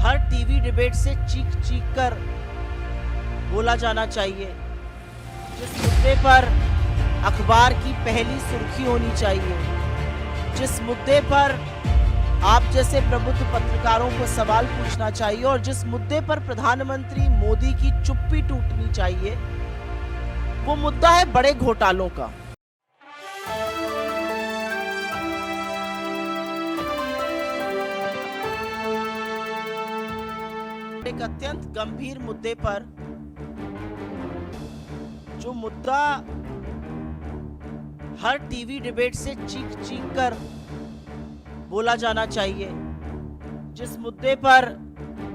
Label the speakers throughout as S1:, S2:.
S1: हर TV debate से चीख चीख कर बोला जाना चाहिए। जिस मुद्दे पर अखबार की पहली सुर्खी होनी चाहिए, जिस मुद्दे पर आप जैसे प्रबुद्ध पत्रकारों को सवाल पूछना चाहिए और जिस मुद्दे पर प्रधानमंत्री मोदी की चुप्पी टूटनी चाहिए, वो मुद्दा है बड़े घोटालों का। एक अत्यंत गंभीर मुद्दे पर, जो मुद्दा हर टीवी डिबेट से चीख चीख कर बोला जाना चाहिए, जिस मुद्दे पर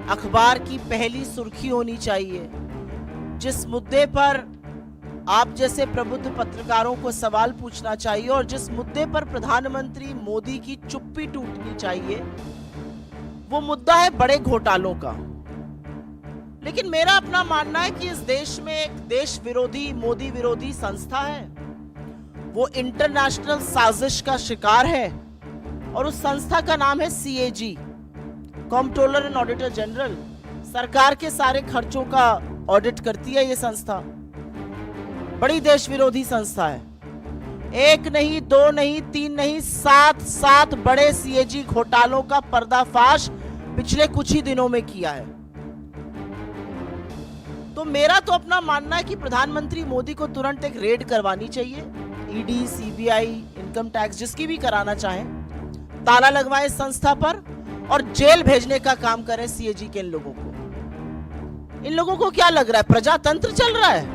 S1: अखबार की पहली सुर्खी होनी चाहिए, जिस मुद्दे पर आप जैसे प्रबुद्ध पत्रकारों को सवाल पूछना चाहिए और जिस मुद्दे पर प्रधानमंत्री मोदी की चुप्पी टूटनी चाहिए, वो मुद्दा है बड़े घोटालों का। लेकिन मेरा अपना मानना है कि इस देश में एक देश विरोधी, मोदी विरोधी संस्था है, वो इंटरनेशनल साजिश का शिकार है और उस संस्था का नाम है CAG, controller and auditor general. सरकार के सारे खर्चों का ऑडिट करती है ये संस्था। बड़ी देश विरोधी संस्था है। एक नहीं, दो नहीं, तीन नहीं, सात बड़े CAG घोटालों का पर्दाफाश पिछले कुछ ही दिनों में किया है। तो मेरा तो अपना मानना है कि प्रधानमंत्री मोदी को तुरंत एक रेड करवानी चाहिए। ED, CBI, इनकम टैक्स, जिसकी भी कराना चाहें, ताला लगवाएं संस्था पर और जेल भेजने का काम करें CAG के इन लोगों को। इन लोगों को क्या लग रहा है, प्रजातंत्र चल रहा है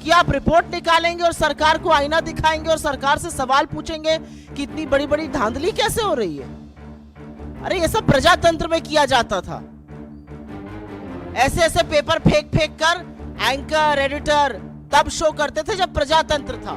S1: कि आप रिपोर्ट निकालेंगे और सरकार को आईना दिखाएंगे और सरकार से सवाल पूछेंगे कि इतनी बड़ी बड़ी धांधली कैसे हो रही है। अरे ये सब प्रजातंत्र में किया जाता था। ऐसे ऐसे पेपर फेंक कर एंकर, एडिटर तब शो करते थे जब प्रजातंत्र था।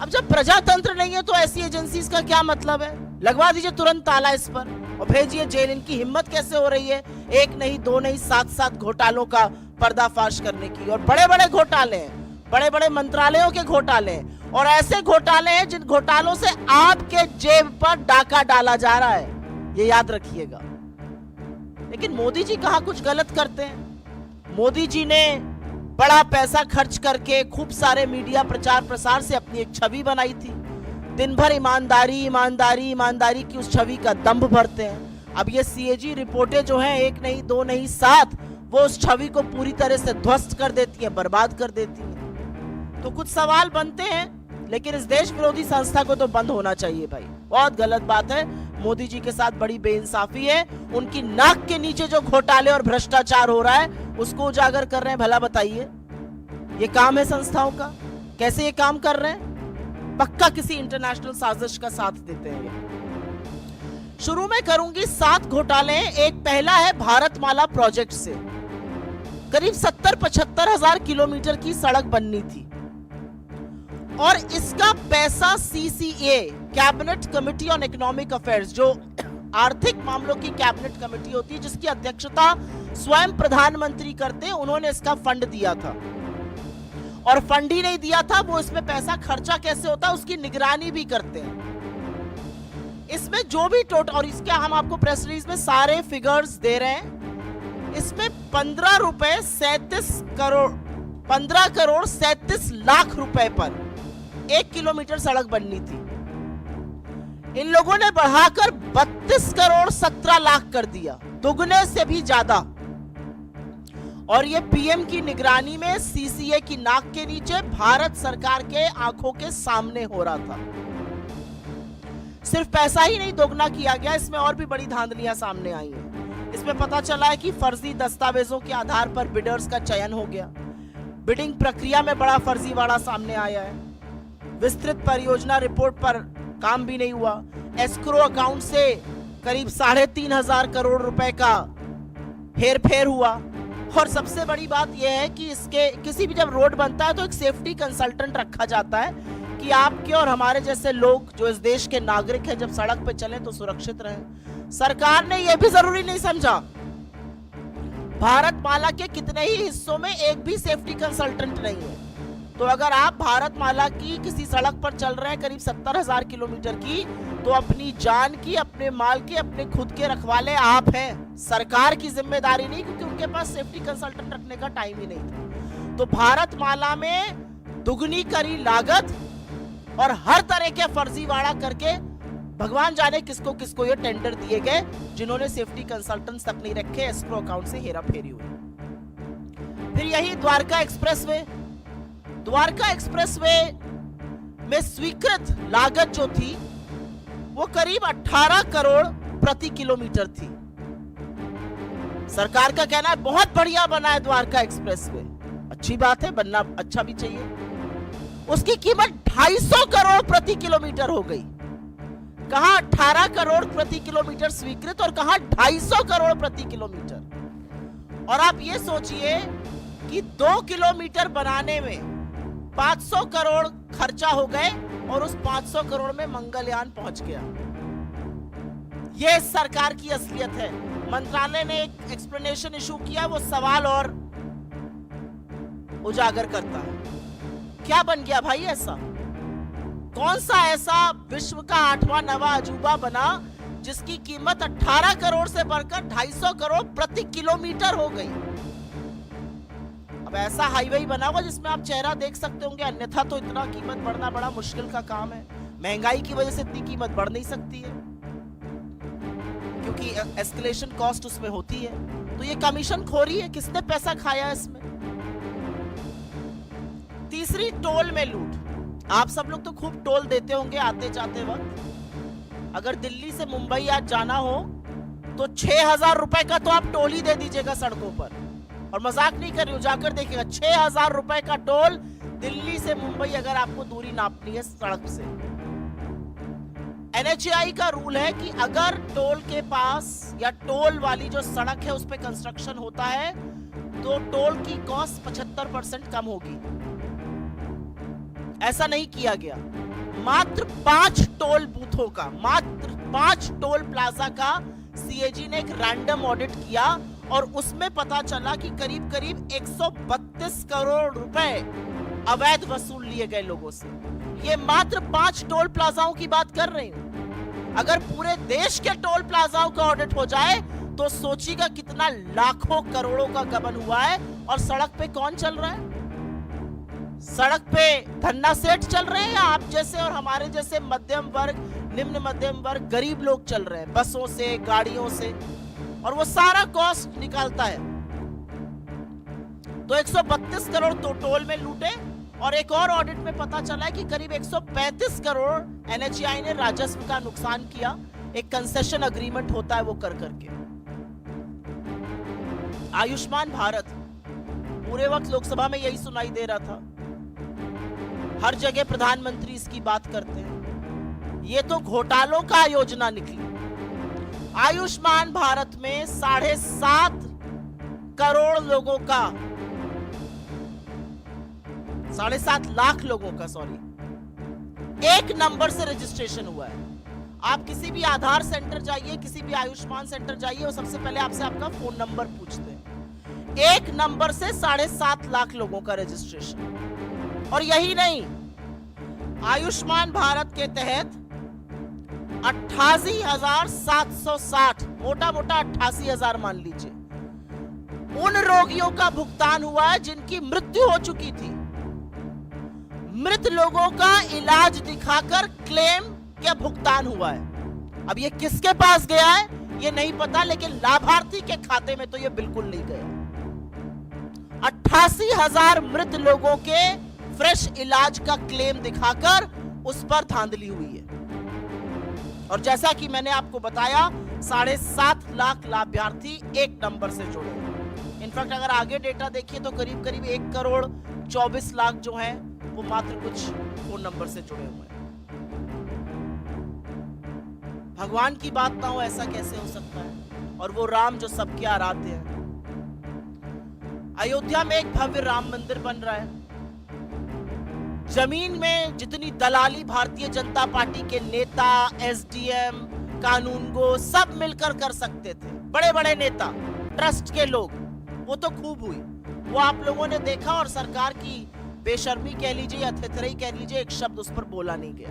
S1: अब जब प्रजातंत्र नहीं है तो ऐसी एजेंसीज का क्या मतलब है? लगवा दीजिए तुरंत ताला इस पर और भेजिए जेल। इनकी हिम्मत कैसे हो रही है एक नहीं, दो नहीं, सात घोटालों का पर्दाफाश करने की। और बड़े बड़े घोटाले हैं, बड़े बड़े मंत्रालयों के घोटाले हैं और ऐसे घोटाले हैं जिन घोटालों से आपके जेब पर डाका डाला जा रहा है, ये याद रखिएगा। लेकिन मोदी जी कहाँ कुछ गलत करते हैं। मोदी जी ने बड़ा पैसा खर्च करके खूब सारे मीडिया प्रचार प्रसार से अपनी एक छवि बनाई थी। दिन भर ईमानदारी की उस छवि का दंभ भरते हैं। अब ये CAG रिपोर्टें जो हैं, एक नहीं, दो नहीं, 7, वो उस छवि को पूरी तरह से ध्वस्त कर देती हैं, बर्बाद कर देती हैं। तो कुछ सवाल बनते हैं, लेकिन इस देश विरोधी संस्था को तो बंद होना चाहिए भाई। बहुत गलत बात है। मोदी जी के साथ बड़ी बेइंसाफी है। उनकी नाक के नीचे जो घोटाले और भ्रष्टाचार हो रहा है उसको उजागर कर रहे हैं। भला बताइए, ये काम है संस्थाओं का? कैसे ये काम कर रहे हैं? पक्का किसी इंटरनेशनल साजिश का साथ देते हैं। शुरू में करूंगी 7 घोटाले। एक पहला है भारतमाला प्रोजेक्ट से। करीब 70-75 हजार किलोमीटर की सड़क बननी थी और इसका पैसा CCA, cabinet committee on economic affairs, जो आर्थिक मामलों की कैबिनेट कमेटी होती है जिसकी अध्यक्षता स्वयं प्रधानमंत्री करते हैं, उन्होंने इसका फंड दिया था। और फंड ही नहीं दिया था, वो इसमें पैसा खर्चा कैसे होता है उसकी निगरानी भी करते हैं। इसमें जो भी टोटल, और इसके हम आपको प्रेस रिलीज में सारे फिगर्स दे रहे हैं, इसमें 15 करोड़ 37 लाख रुपए पर 1 किलोमीटर सड़क बननी थी। इन लोगों ने बढ़ाकर 32 करोड़ 17 लाख कर दिया, दुगने से भी ज्यादा। और ये PM की निगरानी में CCA की नाक के नीचे भारत सरकार के आंखों के सामने हो रहा था। सिर्फ पैसा ही नहीं दोगुना किया गया, इसमें और भी बड़ी धांधलियां सामने आई हैं। इसमें पता चला है कि फर्जी दस्तावेजों के आधार पर बिडर्स का चयन हो गया। बिडिंग प्रक्रिया में बड़ा फर्जीवाड़ा सामने आया है। विस्तृत परियोजना रिपोर्ट पर काम भी नहीं हुआ। एस्क्रो अकाउंट से करीब 3,500 करोड़ रुपए का हेरफेर हुआ। और सबसे बड़ी बात यह है कि इसके किसी भी जब रोड बनता है तो एक सेफ्टी कंसल्टेंट रखा जाता है कि आपके और हमारे जैसे लोग जो इस देश के नागरिक हैं जब सड़क पे चलें तो सुरक्षित रहें। सरकार ने यह भी जरूरी नहीं समझा। भारतमाला के कितने ही हिस्सों में एक भी सेफ्टी कंसल्टेंट नहीं है। तो अगर आप भारतमाला की किसी सड़क पर चल रहे हैं करीब 70,000 किलोमीटर की, तो अपनी जान की, अपने माल की, अपने खुद के रखवाले आप हैं, सरकार की जिम्मेदारी नहीं, क्योंकि उनके पास सेफ्टी कंसल्टेंट रखने का टाइम ही नहीं था। तो भारतमाला में दुगनी करी लागत और हर तरह के फर्जीवाड़ा करके भगवान जाने किसको किसको ये टेंडर दिए गए, जिन्होंने सेफ्टी कंसल्टेंट्स तक नहीं रखे, एस्क्रो अकाउंट से हेरा फेरी हुई। फिर यही द्वारका एक्सप्रेसवे में स्वीकृत लागत जो थी वो करीब 18 करोड़ प्रति किलोमीटर थी। सरकार का कहना है बहुत बढ़िया बना है द्वारका एक्सप्रेसवे, अच्छी बात है, बनना अच्छा भी चाहिए। उसकी कीमत 250 करोड़ प्रति किलोमीटर हो गई। कहां 18 करोड़ प्रति किलोमीटर स्वीकृत और कहां 250 करोड़ प्रति किलोमीटर। और आप ये सोचिए कि 2 किलोमीटर बनाने में 500 करोड़ खर्चा हो गए और उस 500 करोड़ में मंगलयान पहुंच गया। यह सरकार की असलियत है। मंत्रालय ने एक एक्सप्लेनेशन इशू किया, वो सवाल और उजागर करता है। क्या बन गया भाई ऐसा? कौन सा ऐसा विश्व का 8वां नवा अजूबा बना जिसकी कीमत 18 करोड़ से बढ़कर 250 करोड़ प्रति किलोमीटर हो गई? अब ऐसा हाईवे बना हुआ जिसमें आप चेहरा देख सकते होंगे, अन्यथा तो इतना कीमत बढ़ना बड़ा मुश्किल का काम है। महंगाई की वजह से इतनी कीमत बढ़ नहीं सकती है, क्योंकि एस्केलेशन कॉस्ट उसमें होती है। तो ये कमीशन खोरी है, किसने पैसा खाया इसमें? तीसरी, टोल में लूट। आप सब लोग तो खूब टोल देते होंगे आते जाते वक्त। अगर दिल्ली से मुंबई आज जाना हो तो 6,000 रुपए का तो आप टोल ही दे दीजिएगा सड़कों पर। और मजाक नहीं कर रही हूं, जाकर देखिएगा 6,000 रुपए का टोल दिल्ली से मुंबई, अगर आपको दूरी नापनी है सड़क से। NHAI का रूल है कि अगर टोल के पास या टोल वाली जो सड़क है उस पर कंस्ट्रक्शन होता है तो टोल की कॉस्ट 75% कम होगी। ऐसा नहीं किया गया। मात्र 5 टोल बूथों का, मात्र 5 टोल प्लाजा का CAG ने एक रैंडम ऑडिट किया और उसमें पता चला कि करीब करीब 132 करोड़ रुपए अवैध वसूल लिए गए लोगों से। ये मात्र 5 टोल प्लाजाओं की बात कर रही हूं। अगर पूरे देश के टोल प्लाजाओं का ऑडिट हो जाए तो सोचिएगा कितना लाखों करोड़ों का गबन हुआ है। और सड़क पे कौन चल रहा है? सड़क पे धन्ना सेठ चल रहे हैं या आप जैसे और हमारे जैसे मध्यम वर्ग, निम्न मध्यम वर्ग, गरीब लोग चल रहे हैं बसों से, गाड़ियों से, और वो सारा कॉस्ट निकालता है। तो 132 करोड़ तो टोल में लूटे। और एक और ऑडिट में पता चला है कि करीब 135 करोड़ NHAI ने राजस्व का नुकसान किया। एक कंसेशन अग्रीमेंट होता है वो कर करके। आयुष्मान भारत, पूरे वक्त लोकसभा में यही सुनाई दे रहा था, हर जगह प्रधानमंत्री इसकी बात करते हैं। ये तो घोटालों का योजना निकली। आयुष्मान भारत में 7.5 करोड़ लोगों का, 7.5 लाख लोगों का, एक नंबर से रजिस्ट्रेशन हुआ है। आप किसी भी आधार सेंटर जाइए, किसी भी आयुष्मान सेंटर जाइए, वो सबसे पहले आपसे आपका फोन नंबर पूछते हैं। एक नंबर से 7.5 लाख लोगों का रजिस्ट्रेशन। और यही नहीं, आयुष्मान भारत के तहत 88,760, मोटा मोटा 88,000 मान लीजिए, उन रोगियों का भुगतान हुआ है जिनकी मृत्यु हो चुकी थी। मृत लोगों का इलाज दिखाकर क्लेम क्या भुगतान हुआ है। अब ये किसके पास गया है ये नहीं पता, लेकिन लाभार्थी के खाते में तो ये बिल्कुल नहीं गया। 88,000 मृत लोगों के फ्रेश इलाज का क्लेम दिखाकर उस पर धांधली हुई है। और जैसा कि मैंने आपको बताया, 7.5 लाख लाभार्थी एक नंबर से जुड़े हैं। इनफैक्ट अगर आगे डेटा देखिए तो करीब करीब 1 करोड़ 24 लाख जो हैं वो मात्र कुछ फोन नंबर से जुड़े हुए हैं। भगवान की बात ना हो ऐसा कैसे हो सकता है? और वो राम जो सबके आराध्य हैं। अयोध्या में एक भव्य राम मंदिर बन रहा है। जमीन में जितनी दलाली भारतीय जनता पार्टी के नेता, SDM, कानूनगो सब मिलकर कर सकते थे, बड़े बड़े नेता, ट्रस्ट के लोग, वो तो खूब हुई। वो आप लोगों ने देखा और सरकार की बेशर्मी कह लीजिए या थेथराई कह लीजिए, एक शब्द उस पर बोला नहीं गया।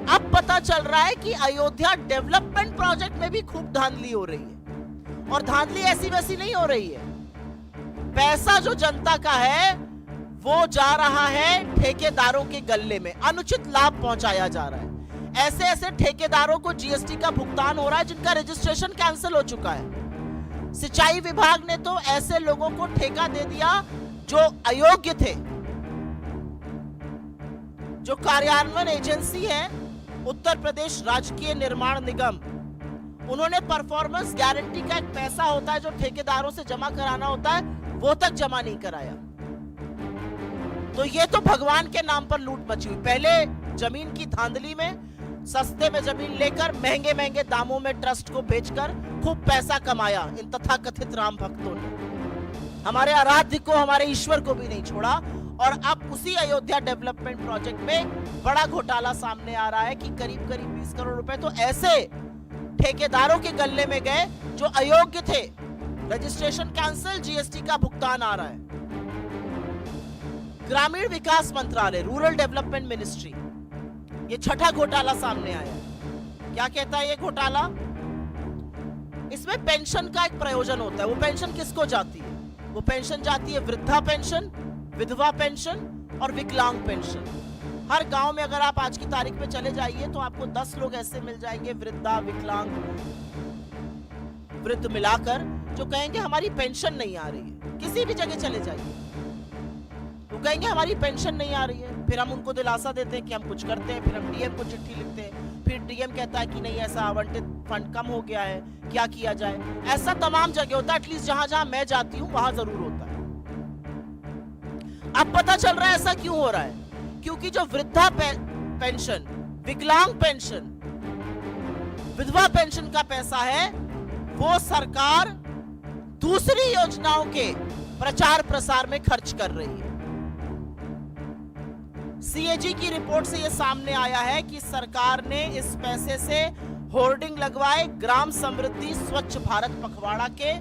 S1: अब पता चल रहा है कि अयोध्या डेवलपमेंट प्रोजेक्ट में भी खूब धांधली हो रही है, और धांधली ऐसी वैसी नहीं हो रही है। पैसा जो जनता का है वो जा रहा है ठेकेदारों के गल्ले में, अनुचित लाभ पहुंचाया जा रहा है। ऐसे ऐसे ठेकेदारों को जीएसटी का भुगतान हो रहा है जिनका रजिस्ट्रेशन कैंसिल हो चुका है। सिंचाई विभाग ने तो ऐसे लोगों को ठेका दे दिया जो अयोग्य थे। जो कार्यान्वयन एजेंसी है उत्तर प्रदेश राजकीय निर्माण निगम, उन्होंने परफॉर्मेंस गारंटी का एक पैसा होता है जो ठेकेदारों से जमा कराना होता है, वो तक जमा नहीं कराया। तो ये तो भगवान के नाम पर लूट मची हुई। पहले जमीन की धांधली में सस्ते में जमीन लेकर महंगे महंगे दामों में ट्रस्ट को बेचकर खूब पैसा कमाया इन तथाकथित राम भक्तों ने। हमारे आराध्य को, हमारे ईश्वर को भी नहीं छोड़ा। और अब उसी अयोध्या डेवलपमेंट प्रोजेक्ट में बड़ा घोटाला सामने आ रहा है कि करीब करीब 20 करोड़ रुपए तो ऐसे ठेकेदारों के गल्ले में गए जो अयोग्य थे। रजिस्ट्रेशन कैंसिल, जीएसटी का भुगतान आ रहा है। ग्रामीण विकास मंत्रालय, रूरल डेवलपमेंट मिनिस्ट्री, ये छठा घोटाला सामने आया है। क्या कहता है ये घोटाला? इसमें पेंशन का एक प्रयोजन होता है। वो पेंशन किसको जाती है? वो पेंशन जाती है वृद्धा पेंशन, विधवा पेंशन और विकलांग पेंशन। हर गांव में अगर आप आज की तारीख में चले जाइए तो आपको 10 लोग ऐसे मिल जाएंगे, वृद्धा, विकलांग, वृद्ध मिलाकर, जो कहेंगे हमारी पेंशन नहीं आ रही है। किसी भी जगह चले जाइए वो कहेंगे हमारी पेंशन नहीं आ रही है। फिर हम उनको दिलासा देते हैं कि हम कुछ करते हैं, फिर हम डीएम को चिट्ठी लिखते हैं, फिर डीएम कहता है कि नहीं ऐसा आवंटित फंड कम हो गया है, क्या किया जाए। ऐसा तमाम जगह होता है, एटलीस्ट जहां जहां मैं जाती हूं वहां जरूर होता है। अब पता चल रहा है ऐसा क्यों हो रहा है, क्योंकि जो वृद्धा पेंशन, विकलांग पेंशन, विधवा पेंशन का पैसा है वो सरकार दूसरी योजनाओं के प्रचार प्रसार में खर्च कर रही है। सीएजी की रिपोर्ट से यह सामने आया है कि सरकार ने इस पैसे से होर्डिंग लगवाए ग्राम समृद्धि स्वच्छ भारत पखवाड़ा के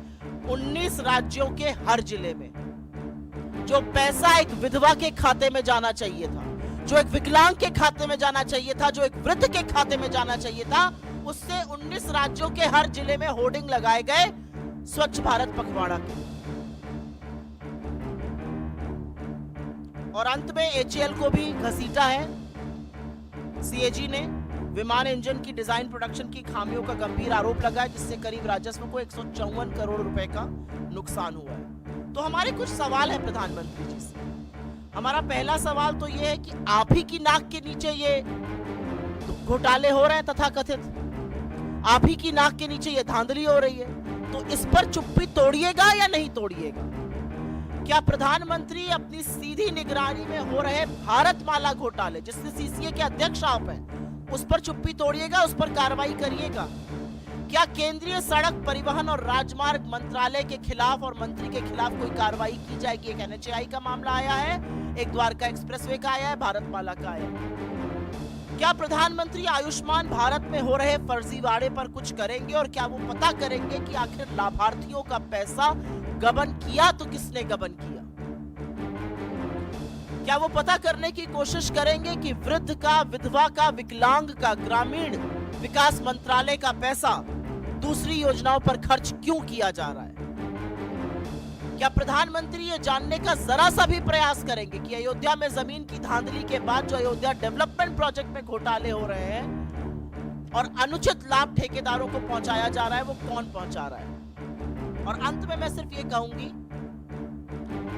S1: 19 राज्यों के हर जिले में। जो पैसा एक विधवा के खाते में जाना चाहिए था, जो एक विकलांग के खाते में जाना चाहिए था, जो एक वृद्ध के खाते में जाना चाहिए था, उससे 19 राज्यों के हर जिले में होर्डिंग लगाए गए स्वच्छ भारत पखवाड़ा के। और अंत में एचएएल को भी घसीटा है सीएजी ने। विमान इंजन की डिजाइन प्रोडक्शन की खामियों का गंभीर आरोप लगा है, जिससे करीब राजस्व को 154 करोड़ रुपए का नुकसान हुआ है। तो हमारे कुछ सवाल है प्रधानमंत्री जी से। हमारा पहला सवाल तो ये है कि आप ही की नाक के नीचे ये घोटाले हो रहे हैं तथाकथित, आप ही की नाक के नीचे ये धांधली हो रही है, तो इस पर चुप्पी तोड़िएगा या नहीं तोड़िएगा? क्या प्रधानमंत्री अपनी सीधी निगरानी में हो रहे भारतमाला घोटाले, जिससे सीसीए के अध्यक्ष आप हैं, उस पर चुप्पी तोड़िएगा, उस पर कार्रवाई करिएगा? क्या केंद्रीय सड़क परिवहन और राजमार्ग मंत्रालय के खिलाफ और मंत्री के खिलाफ कोई कार्रवाई की जाएगी? एक एनएचएआई का मामला आया है, एक द्वारका एक्सप्रेसवे का आया है, भारतमाला का आया है। क्या प्रधानमंत्री आयुष्मान भारत में हो रहे फर्जीवाड़े पर कुछ करेंगे? और क्या वो पता करेंगे कि आखिर लाभार्थियों का पैसा गबन किया तो किसने गबन किया? क्या वो पता करने की कोशिश करेंगे कि वृद्ध का, विधवा का, विकलांग का ग्रामीण विकास मंत्रालय का पैसा दूसरी योजनाओं पर खर्च क्यों किया जा रहा है? क्या प्रधानमंत्री ये जानने का जरा सा भी प्रयास करेंगे कि अयोध्या में जमीन की धांधली के बाद जो अयोध्या डेवलपमेंट प्रोजेक्ट में घोटाले हो रहे हैं और अनुचित लाभ ठेकेदारों को पहुंचाया जा रहा है, वो कौन पहुंचा रहा है? और अंत में मैं सिर्फ ये कहूंगी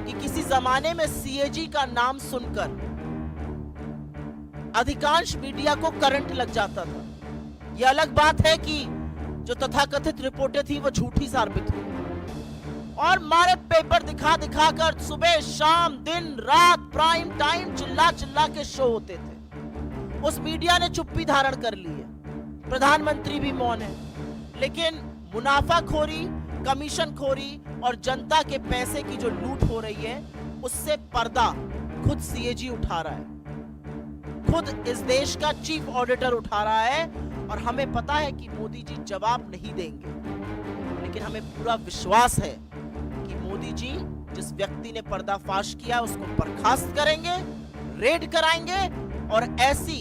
S1: कि किसी जमाने में सीएजी का नाम सुनकर अधिकांश मीडिया को करंट लग जाता था। यह अलग बात है कि जो तथाकथित रिपोर्टें थी वो झूठी साबित हुई और मारे पेपर दिखा दिखा कर सुबह शाम दिन रात प्राइम टाइम चिल्ला चिल्ला के शो होते थे। उस मीडिया ने चुप्पी धारण कर ली है, प्रधानमंत्री भी मौन है, लेकिन मुनाफाखोरी, कमीशन खोरी और जनता के पैसे की जो लूट हो रही है उससे पर्दा खुद सीएजी उठा रहा है, खुद इस देश का चीफ ऑडिटर उठा रहा है। और हमें पता है कि मोदी जी जवाब नहीं देंगे, लेकिन हमें पूरा विश्वास है कि मोदी जी जिस व्यक्ति ने पर्दाफाश किया उसको बर्खास्त करेंगे, रेड कराएंगे और ऐसी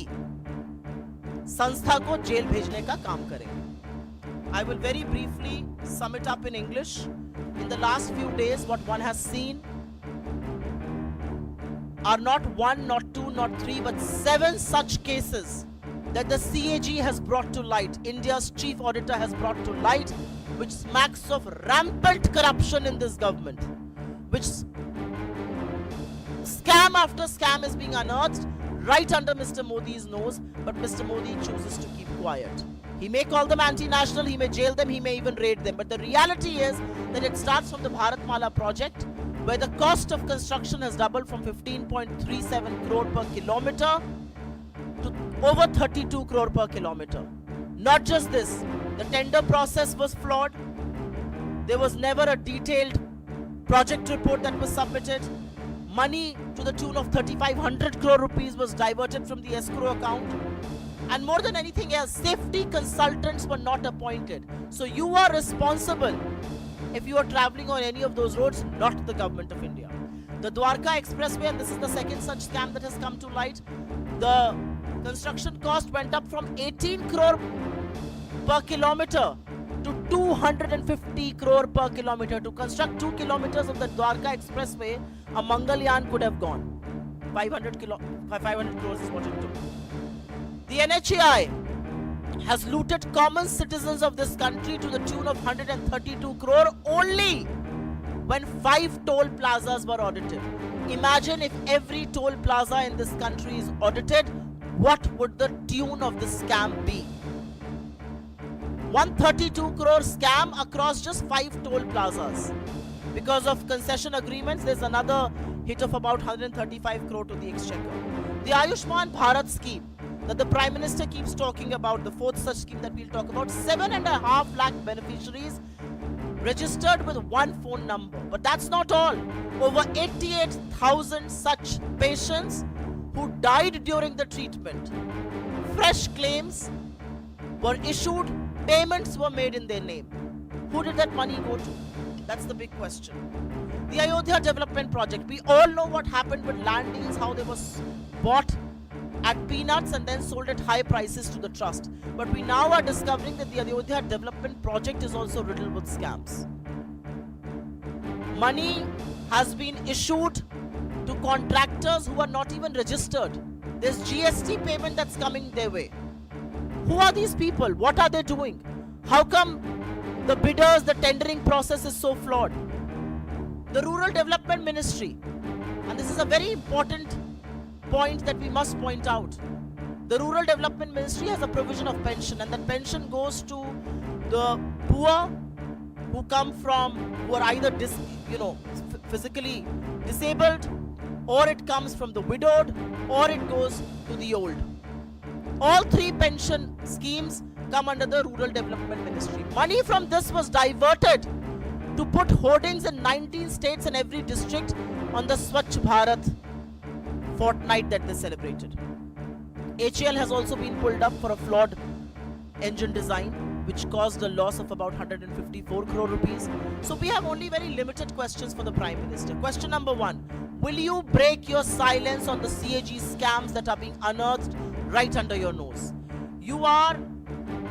S1: संस्था को जेल भेजने का काम करेंगे। I will very briefly sum it up in English. In the last few days, what one has seen are not one, not two, not three, but 7 such cases that the CAG has brought to light, India's chief auditor has brought to light, which smacks of rampant corruption in this government, which scam after scam is being unearthed right under Mr. Modi's nose, but Mr. Modi chooses to keep quiet. He may call them anti-national, he may jail them, he may even raid them, but the reality is that it starts from the Bharatmala project, where the cost of construction has doubled from 15.37 crore per kilometer to over 32 crore per kilometer. Not just this, the tender process was flawed. There was never a detailed project report that was submitted. Money to the tune of 3,500 crore rupees was diverted from the escrow account. And more than anything else, safety consultants were not appointed. So you are responsible if you are traveling on any of those roads, not the government of India. The Dwarka Expressway, and this is the second such scam that has come to light, the construction cost went up from 18 crore per kilometer to 250 crore per kilometer. To construct 2 kilometers of the Dwarka Expressway, a Mangalyaan could have gone. 500 crores is what it took. The NHAI has looted common citizens of this country to the tune of 132 crore only when 5 toll plazas were audited. Imagine if every toll plaza in this country is audited, what would the tune of the scam be? 132 crore scam across just 5 toll plazas. Because of concession agreements, there's another hit of about 135 crore to the exchequer. The Ayushman Bharat scheme that the Prime Minister keeps talking about, the fourth such scheme that we'll talk about, 7.5 lakh beneficiaries registered with one phone number. But that's not all. Over 88,000 such patients who died during the treatment. Fresh claims were issued, payments were made in their name. Who did that money go to? That's the big question. The Ayodhya Development Project. We all know what happened with land deals, how they was bought at peanuts and then sold at high prices to the trust. But we now are discovering that the Ayodhya Development Project is also riddled with scams. Money has been issued to contractors who are not even registered. There's GST payment that's coming their way. Who are these people? What are they doing? How come the bidders, the tendering process is so flawed? The Rural Development Ministry, and this is a very important point that we must point out. The Rural Development Ministry has a provision of pension, and that pension goes to the poor who are either physically disabled, or it comes from the widowed, or it goes to the old. All 3 pension schemes come under the Rural Development Ministry. Money from this was diverted to put hoardings in 19 states and every district on the Swachh Bharat fortnight that they celebrated. HAL has also been pulled up for a flawed engine design, which caused a loss of about 154 crore rupees. So we have only very limited questions for the Prime Minister. Question number 1. Will you break your silence on the CAG scams that are being unearthed right under your nose? You are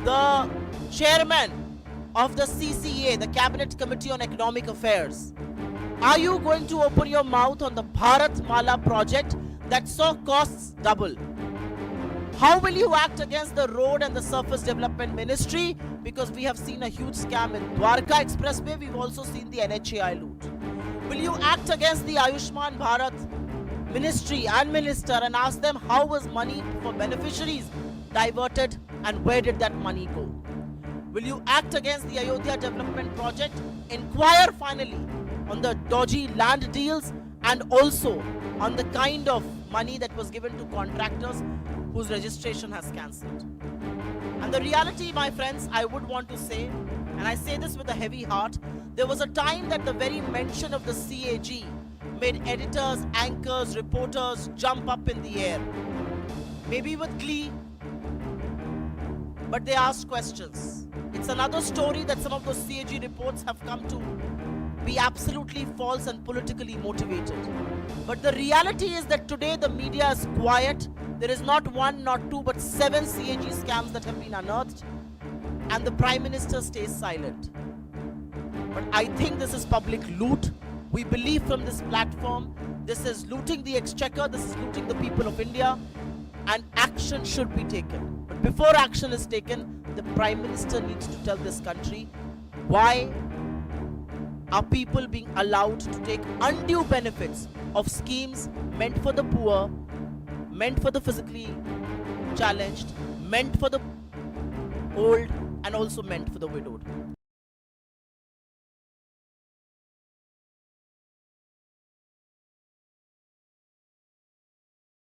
S1: the chairman of the CCA, the Cabinet Committee on Economic Affairs. Are you going to open your mouth on the Bharatmala project that saw costs double? How will you act against the Road and the Surface Development Ministry? Because we have seen a huge scam in Dwarka Expressway. We've also seen the NHAI loot. Will you act against the Ayushman Bharat Ministry and Minister and ask them how was money for beneficiaries diverted and where did that money go? Will you act against the Ayodhya Development Project? Inquire finally on the dodgy land deals and also on the kind of money that was given to contractors whose registration has cancelled. And the reality, my friends, I would want to say, and I say this with a heavy heart, there was a time that the very mention of the CAG made editors, anchors, reporters jump up in the air. Maybe with glee, but they asked questions. It's another story that some of those CAG reports have come to be absolutely false and politically motivated. But the reality is that today the media is quiet There is not one, not two, but 7 CAG scams that have been unearthed, and the Prime Minister stays silent. But I think this is public loot. We believe from this platform, this is looting the exchequer, this is looting the people of India, and action should be taken. But before action is taken, the Prime Minister needs to tell this country why are people being allowed to take undue benefits of schemes meant for the poor, meant for the physically challenged, meant for the old, and also meant for the widowed.